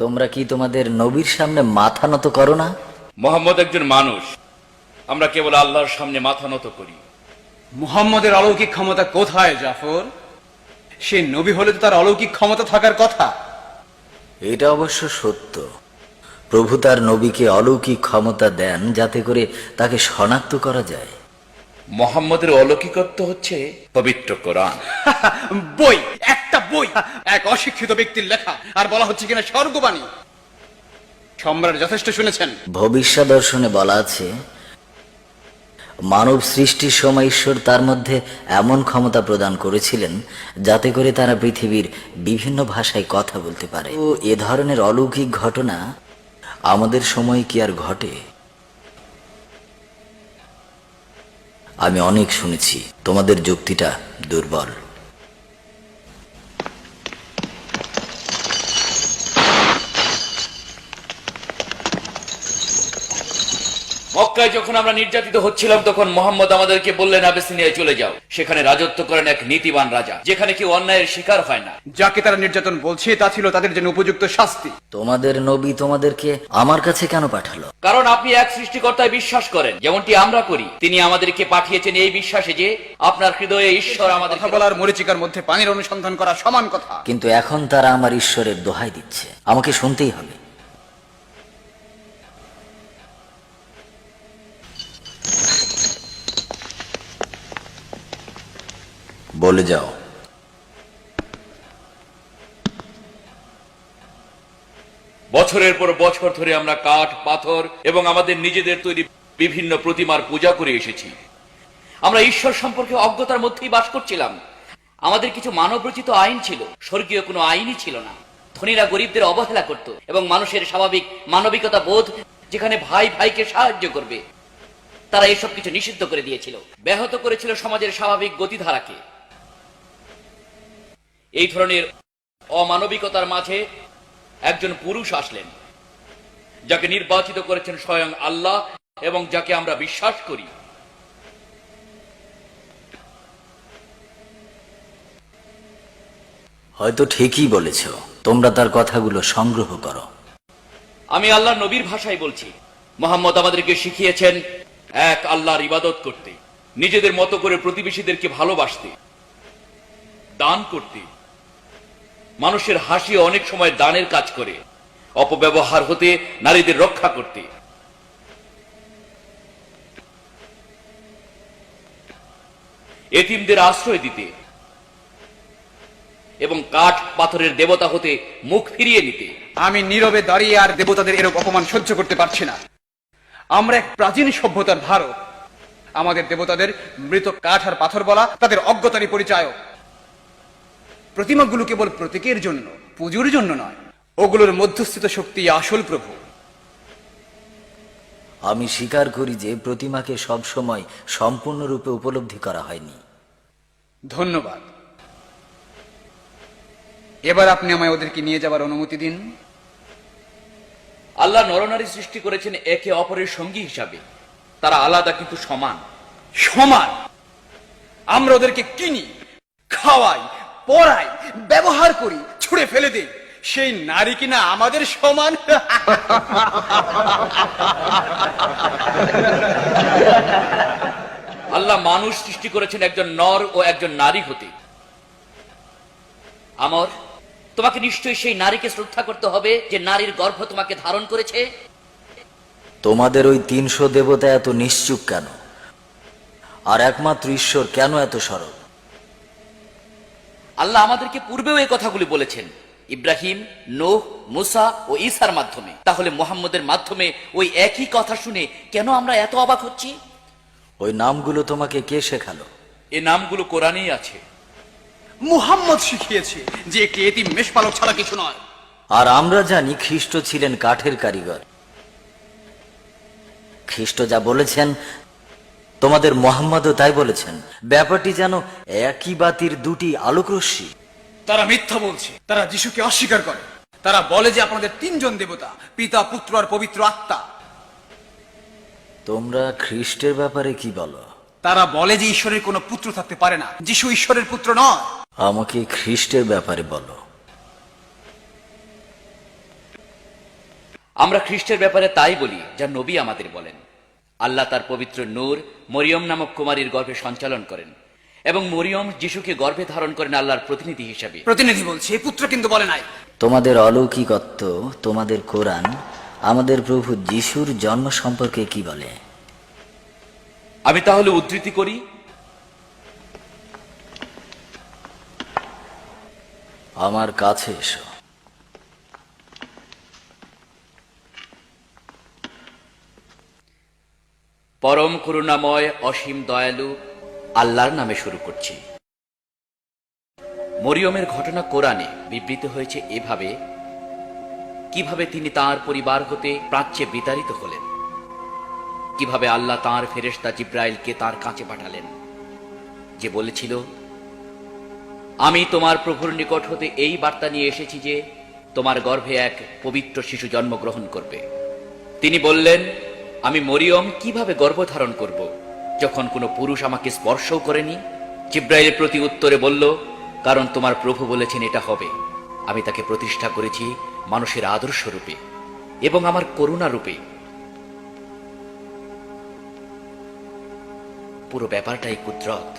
তোমরা কি তোমাদের নবীর সামনে মাথা নত করো না? মোহাম্মদ একজন মানুষ, আমরা কেবল আল্লাহর সামনে মাথা নত করি। মুহাম্মদের অলৌকিক ক্ষমতা কোথায় জাফর? সে নবী হলে তো তার অলৌকিক ক্ষমতা থাকার কথা। এটা অবশ্য সত্য। প্রভু তার নবীকে অলৌকিক ক্ষমতা দেন যাতে করে তাকে শনাক্ত করা যায়। মোহাম্মদের অলৌকিকত্ব হচ্ছে পবিত্র কোরআন। বই, একটা বই, এক অশিক্ষিত ব্যক্তির লেখা, আর বলা হচ্ছে কিনা স্বর্গবাণী। সম্রাট যথেষ্ট শুনেছেন। ভবিষ্যৎ দর্শনে বলা আছে, মানব সৃষ্টির সময় ঈশ্বর তার মধ্যে এমন ক্ষমতা প্রদান করেছিলেন যাতে করে তারা পৃথিবীর বিভিন্ন ভাষায় কথা বলতে পারে। তো এ ধরনের অলৌকিক ঘটনা আমাদের সময় কি আর ঘটে? আমি অনেক শুনেছি, তোমাদের যুক্তিটা দুর্বল। মক্কায় যখন আমরা নির্যাতিত হচ্ছিলাম তখন মোহাম্মদ আমাদেরকে বললেন, আবিসিনিয়ায় চলে যাও, সেখানে রাজত্ব করেন এক নীতিবান রাজা, যেখানে কেউ অন্যায়ের শিকার হয় না। যাকে তারা নির্যাতন বলছে তা ছিল তাদের জন্য উপযুক্ত শাস্তি। তোমাদের নবী তোমাদেরকে আমার কাছে কেন পাঠালো? কারণ আপনি এক সৃষ্টিকর্তায় বিশ্বাস করেন, যেমনটি আমরা করি। তিনি আমাদেরকে পাঠিয়েছেন এই বিশ্বাসে যে আপনার হৃদয়ে ঈশ্বর আমাদের। কথা বলার মরিচিকার মধ্যে পানির অনুসন্ধান করা সমান কথা। কিন্তু এখন তারা আমার ঈশ্বরের দোহাই দিচ্ছে, আমাকে শুনতেই হবে। বলে যাও। বছরের পর বছর ধরে আমরা কাঠ, পাথর এবং আমাদের নিজেদের তৈরি বিভিন্ন প্রতিমার পূজা করে এসেছি। আমরা ঈশ্বর সম্পর্কে অজ্ঞতার মধ্যেই বাস করছিলাম। আমাদের কিছু মানবরচিত আইন ছিল, স্বর্গীয় কোনো আইনই ছিল না। ধনীরা গরিবদের অবহেলা করত এবং মানুষের স্বাভাবিক মানবিকতা বোধ, যেখানে ভাই ভাইকে সাহায্য করবে, তারা এসব কিছু নিষিদ্ধ করে দিয়েছিল, ব্যাহত করেছিল সমাজের স্বাভাবিক গতিধারাকে। এই ধরনের অমানবিকতার মাঝে একজন পুরুষ আসলেন, যাকে নির্বাচিত করেছেন স্বয়ং আল্লাহ এবং যাকে আমরা বিশ্বাস করি। হয়তো ঠিকই বলেছ, তোমরা তার কথাগুলো সংগ্রহ করো। আমি আল্লাহর নবীর ভাষায় বলছি। মুহাম্মদ আমাদেরকে শিখিয়েছেন এক আল্লাহর ইবাদত করতে, নিজেদের মতো করে প্রতিবেশীদেরকে ভালোবাসতে, দান করতে। মানুষের হাসি অনেক সময় দানের কাজ করে, অপব্যবহার হতে নারীদের রক্ষা করতে। এতিমদের আশ্রয় দিতে এবং কাঠ পাথরের দেবতা হতে মুখ ফিরিয়ে নিতে। আমি নীরবে দাঁড়িয়ে আর দেবতাদের এরূপ অপমান সহ্য করতে পারছি না। আমরা এক প্রাচীন সভ্যতার ধারক। আমাদের দেবতাদের মৃত কাঠ আর পাথর বলা তাদের অজ্ঞতারই পরিচায়ক। প্রতিমাগুলো কেবল প্রতীকের জন্য, পুজোর জন্য নয়। ওগুলোর মধ্যস্থিত শক্তি আসল প্রভু। আমি স্বীকার করি যে প্রতিমাকে সবসময় সম্পূর্ণরূপে উপলব্ধি করা হয়নি। ধন্যবাদ। এবার আপনি আমায় ওদেরকে নিয়ে যাবার অনুমতি দিন। আল্লাহ নরনারী সৃষ্টি করেছেন একে অপরের সঙ্গী হিসাবে। তারা আলাদা কিন্তু সমান। সমান? আমরা ওদেরকে কিনি, খাওয়াই, পড়াই, ব্যবহার করি, ছুঁড়ে ফেলে দিই। সেই নারী কিনা আমাদের সমান? আল্লাহ মানুষ সৃষ্টি করেছেন একজন নর ও একজন নারী হতে। আমর, তোমাকে নিশ্চয়ই সেই নারীকে শ্রদ্ধা করতে হবে যে নারীর গর্ভ তোমাকে ধারণ করেছে। তোমাদের ওই 300 দেবতা এত নিশ্চুপ কেন? আর একমাত্র ঈশ্বর কেন এত সরল? আল্লাহ আমাদেরকে পূর্বেও এই কথাগুলি বলেছেন, ইব্রাহিম, নূহ, মুসা ও ঈসার মাধ্যমে। তাহলে মুহাম্মদের মাধ্যমে ওই একই কথা শুনে কেন আমরা এত অবাক হচ্ছি? ওই নামগুলো তোমাকে কে শেখালো? এই নামগুলো কোরআনেই আছে। মুহাম্মদ শিখিয়েছে যে একটি এতিম মেষপালক ছাড়া কিছু নয়। আর আমরা জানি খ্রিস্ট ছিলেন কাঠের কারিগর। খ্রিস্ট যা বলেছেন তোমাদের মুহাম্মদও তাই বলেছেন। ব্যাপারটি যেন একই বাতির দুটি আলোকরশ্মি। তারা মিথ্যা বলছে। তারা যিশুকে অস্বীকার করে। তারা বলে যে আপনাদের 3 জন দেবতা, পিতা, পুত্র আর পবিত্র আত্মা। তোমরা খ্রিস্টের ব্যাপারে কি বলো? তারা বলে যে ঈশ্বরের কোনো পুত্র থাকতে পারে না, যিশু ঈশ্বরের পুত্র নয়। আমাকে খ্রিস্টের ব্যাপারে বলো। আমরা খ্রিস্টের ব্যাপারে তাই বলি যা নবী আমাদের বলেন। আল্লাহ তার পবিত্র নূর মরিয়ম নামক কুমারীর গর্ভে সঞ্চালন করেন এবং মরিয়ম যিশুকে গর্ভে ধারণ করেন আল্লাহর প্রতিনিধি হিসাবে। প্রতিনিধি বলছে, পুত্র কিন্তু বলে নাই। তোমাদের অলৌকিকত্ব, তোমাদের কোরআন আমাদের প্রভু যিশুর জন্ম সম্পর্কে কি বলে? আমি তাহলে উদ্ধৃতি করি, আমার কাছে এসো। পরম করুণাময় অসীম দয়ালু আল্লাহর নামে শুরু করছি। মরিয়মের ঘটনা কোরআনে বিবৃত হয়েছে এভাবে, কিভাবে তিনি তার পরিবার হতে প্রাচ্যে বিতাড়িত হলেন, কিভাবে আল্লাহ তার ফেরেশতা জিব্রাইলকে তার কাছে পাঠালেন, যে বলেছিল, আমি তোমার প্রভুর নিকট হতে এই বার্তা নিয়ে এসেছি যে তোমার গর্ভে এক পবিত্র শিশু জন্মগ্রহণ করবে। তিনি বললেন, আমি মরিয়ম কিভাবে গর্ভধারণ করব যখন কোনো পুরুষ আমাকে স্পর্শও করেনি? জিব্রাইলের প্রতি উত্তরে বলল, কারণ তোমার প্রভু বলেছেন এটা হবে। আমি তাকে প্রতিষ্ঠা করেছি মানুষের আদর্শ রূপে এবং আমার করুণা রূপে। পুরো ব্যাপারটাই কুদরত।